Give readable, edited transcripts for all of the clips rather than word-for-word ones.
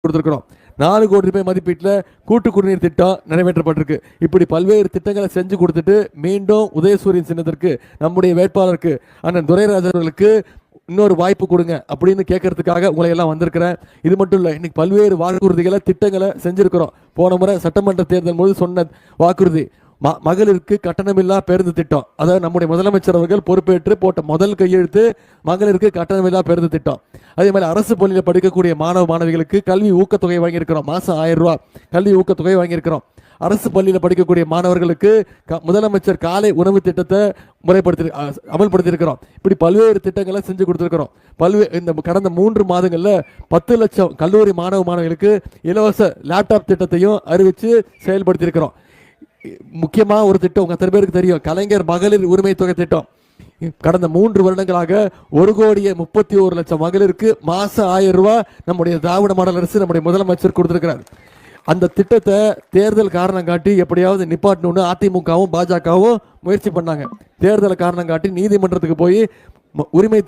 கொடுத்துருக்கிறோம். 4 கோடி ரூபாய் மதிப்பீட்டில் கூட்டு குடிநீர் திட்டம் நிறைவேற்றப்பட்டிருக்கு. இப்படி பல்வேறு திட்டங்களை செஞ்சு கொடுத்துட்டு மீண்டும் உதயசூரியன் சின்னத்திற்கு நம்முடைய வேட்பாளருக்கு அண்ணன் துரைராஜ் அவர்களுக்கு இன்னொரு வாய்ப்பு கொடுங்க அப்படின்னு கேட்கறதுக்காக உங்களை எல்லாம் வந்திருக்கிறேன். இது மட்டும் இல்லை, இன்னைக்கு பல்வேறு வாக்குறுதிகளை திட்டங்களை செஞ்சிருக்கிறோம். போன முறை சட்டமன்ற தேர்தல் போது சொன்ன வாக்குறுதி மகளிருக்கு கட்டணமில்லா பேருந்து திட்டம். அதாவது நம்முடைய முதலமைச்சர் அவர்கள் பொறுப்பேற்று போட்ட முதல் கையெழுத்து மகளிருக்கு கட்டணமில்லா பேருந்து திட்டம். அதே மாதிரி அரசு பள்ளியில் படிக்கக்கூடிய மாணவ மாணவிகளுக்கு கல்வி ஊக்கத்தொகை வாங்கியிருக்கிறோம். மாதம் 1000 ரூபா கல்வி ஊக்கத்தொகை வாங்கியிருக்கிறோம். அரசு பள்ளியில் படிக்கக்கூடிய மாணவர்களுக்கு முதலமைச்சர் காலை உணவு திட்டத்தை அமல்படுத்தியிருக்கிறோம். இப்படி பல்வேறு திட்டங்களை செஞ்சு கொடுத்துருக்கிறோம். இந்த கடந்த 3 மாதங்களில் 10 லட்சம் கல்லூரி மாணவ மாணவிகளுக்கு இலவச லேப்டாப் திட்டத்தையும் அறிவித்து செயல்படுத்தியிருக்கிறோம். முக்கியமாக ஒரு திட்டம் உங்கள் அத்தனை பேருக்கு தெரியும், கலைஞர் மகளிர் உரிமை தொகை திட்டம். கடந்த 3 வருடங்களாக 1,31,00,000 மகளிருக்கு மாதம் 1000 ரூபா நம்முடைய திராவிட மாடல் அரசு நம்முடைய முதலமைச்சர் கொடுத்திருக்கிறார். அந்த திட்டத்தை தேர்தல் காரணம் காட்டி எப்படியாவது நிப்பாட்டணும்னு அதிமுகவும் பாஜகவும் முயற்சி பண்ணாங்க. தேர்தல் காரணம் காட்டி நீதிமன்றத்துக்கு போய் உரிமை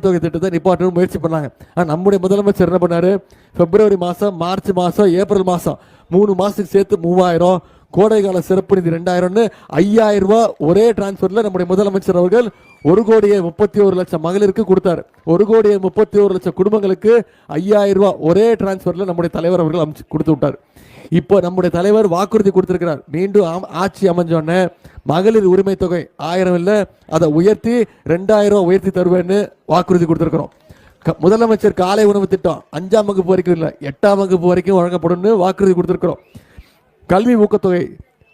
தொகை திட்டத்தை நிப்பாட்டணும்னு முயற்சி பண்ணாங்க. ஆனால் நம்முடைய முதலமைச்சர் என்ன பண்ணாரு, பிப்ரவரி மாதம், மார்ச் மாதம், ஏப்ரல் மாதம் 3 மாதத்துக்கு சேர்த்து 3000, கோடைகால சிறப்பு நிதி 2000ன்னு 5000 ரூபா ஒரே டிரான்ஸ்ஃபர்ல நம்முடைய முதலமைச்சர் அவர்கள் 1,31,00,000 மகளிருக்கு கொடுத்தாரு. 1,31,00,000 குடும்பங்களுக்கு 5000 ரூபா ஒரே டிரான்ஸ்ஃபர்ல நம்முடைய தலைவர் அவர்கள் அமைச்சு கொடுத்து விட்டார். இப்போ நம்முடைய தலைவர் வாக்குறுதி கொடுத்திருக்கிறார், மீண்டும் ஆட்சி அமைஞ்சோடனே மகளிர் உரிமை தொகை 1000 இல்லை, அதை உயர்த்தி 2000 ரூபா உயர்த்தி தருவேன்னு வாக்குறுதி கொடுத்திருக்கிறோம். முதலமைச்சர் காலை உணவு திட்டம் 5ஆம் வகுப்பு வரைக்கும் இல்லை, 8ஆம் வகுப்பு வரைக்கும் வழங்கப்படும் வாக்குறுதி கொடுத்திருக்கிறோம். கல்வி ஊக்கத்தொகை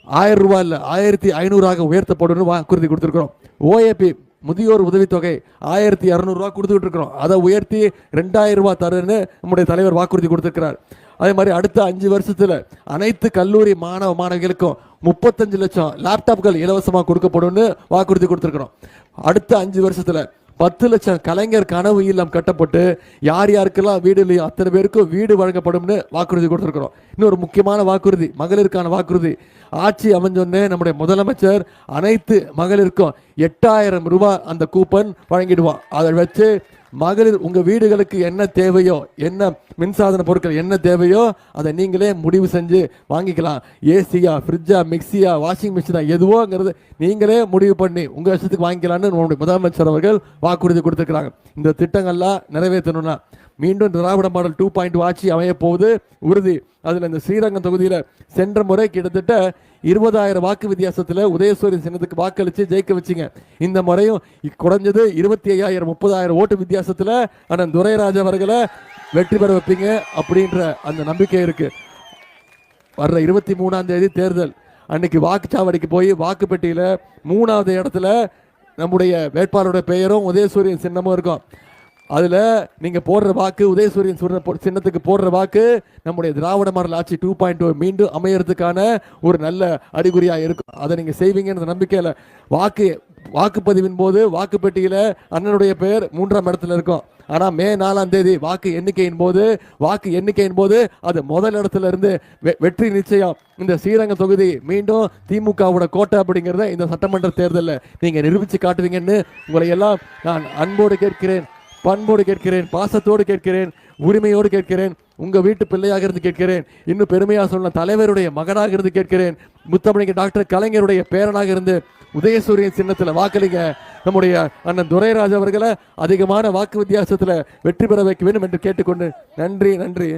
1000 ரூபாய் இல்லை 1500 உயர்த்தப்படும் வாக்குறுதி கொடுத்துருக்கிறோம். ஓஏபி முதியோர் உதவித்தொகை 1200 ரூபா கொடுத்துட்டு இருக்கிறோம், அதை உயர்த்தி 2000 ரூபாய் தருன்னு நம்முடைய தலைவர் வாக்குறுதி கொடுத்திருக்கிறார். அதே மாதிரி அடுத்த 5 வருஷத்துல அனைத்து கல்லூரி மாணவ மாணவிகளுக்கும் 35 லட்சம் லேப்டாப்கள் இலவசமாக கொடுக்கப்படும் வாக்குறுதி கொடுத்திருக்கிறோம். அடுத்த 5 வருஷத்துல 10 லட்சம் கலைஞர் கனவு இல்லம் கட்டப்பட்டு யார் யாருக்கெல்லாம் வீடு இல்லையோ அத்தனை பேருக்கும் வீடு வழங்கப்படும்னு வாக்குறுதி கொடுத்துருக்கிறோம். இன்னொரு முக்கியமான வாக்குறுதி, மகளிருக்கான வாக்குறுதி. ஆட்சி அமைஞ்சோன்னே நம்முடைய முதலமைச்சர் அனைத்து மகளிருக்கும் 8000 ரூபாய் அந்த கூப்பன் வழங்கிடுவான். அதை வச்சு மகளிர் உங்கள் வீடுகளுக்கு என்ன தேவையோ, என்ன மின்சாதன பொருட்கள் என்ன தேவையோ அதை நீங்களே முடிவு செஞ்சு வாங்கிக்கலாம். ஏசியா, ஃப்ரிட்ஜா, மிக்சியா, வாஷிங் மிஷினா, எதுவோங்கிறது நீங்களே முடிவு பண்ணி உங்கள் வருஷத்துக்கு வாங்கிக்கலான்னு நம்முடைய முதலமைச்சர் அவர்கள் வாக்குறுதி கொடுத்துருக்குறாங்க. இந்த திட்டங்கள்லாம் நிறைவேற்றணும்னா மீண்டும் திராவிட மாடல் 2.0 ஆட்சி அமைய போகுது உறுதி. அதில் இந்த ஸ்ரீரங்கம் தொகுதியில் சென்ற முறை கிட்டத்தட்ட 20,000 வாக்கு வித்தியாசத்தில் உதயசூரியன் சின்னத்துக்கு வாக்களித்து ஜெயிக்க வச்சிங்க. இந்த முறையும் குறைஞ்சது 25,000 30,000 ஓட்டு வித்தியாசத்தில் அண்ணன் துரைராஜ் அவர்களை வெற்றி பெற வைப்பீங்க அப்படின்ற அந்த நம்பிக்கை இருக்கு. வர்ற 23ஆம் தேதி தேர்தல் அன்னைக்கு வாக்குச்சாவடிக்கு போய் வாக்குப்பெட்டியில் 3வது இடத்துல நம்முடைய வேட்பாளருடைய பெயரும் உதயசூரியன் சின்னமும் இருக்கும். அதில் நீங்கள் போடுற வாக்கு உதயசூரியன் சின்னத்துக்கு போடுற வாக்கு நம்முடைய திராவிட மாடல் ஆட்சி 2.0 மீண்டும் அமையறதுக்கான ஒரு நல்ல அறிகுறியாக இருக்கும். அதை நீங்கள் செய்வீங்கன்ற நம்பிக்கையில் வாக்குப்பதிவின் போது வாக்குப்பெட்டியில் அண்ணனுடைய பெயர் 3ஆம் இடத்துல இருக்கும். ஆனால் மே 4ஆம் தேதி வாக்கு எண்ணிக்கையின் போது அது முதல் இடத்துல இருந்து வெற்றி நிச்சயம். இந்த ஸ்ரீரங்கம் தொகுதி மீண்டும் திமுகவோட கோட்டை அப்படிங்கிறத இந்த சட்டமன்ற தேர்தலில் நீங்கள் நிரூபித்து காட்டுவீங்கன்னு உங்களை எல்லாம் நான் அன்போடு கேட்கிறேன், பண்போடு கேட்கிறேன், பாசத்தோடு கேட்கிறேன், உரிமையோடு கேட்கிறேன், உங்கள் வீட்டு பிள்ளையாக இருந்து கேட்கிறேன், இன்னும் பெருமையாக சொன்ன தலைவருடைய மகனாக இருந்து கேட்கிறேன், முத்தமிழ் டாக்டர் கலைஞருடைய பேரனாக இருந்து உதயசூரியன் சின்னத்தில் வாக்களிங்க. நம்முடைய அண்ணன் துரைராஜ் அவர்களை அதிகமான வாக்கு வித்தியாசத்தில் வெற்றி பெற வைக்க வேண்டும் என்று கேட்டுக்கொண்டு நன்றி.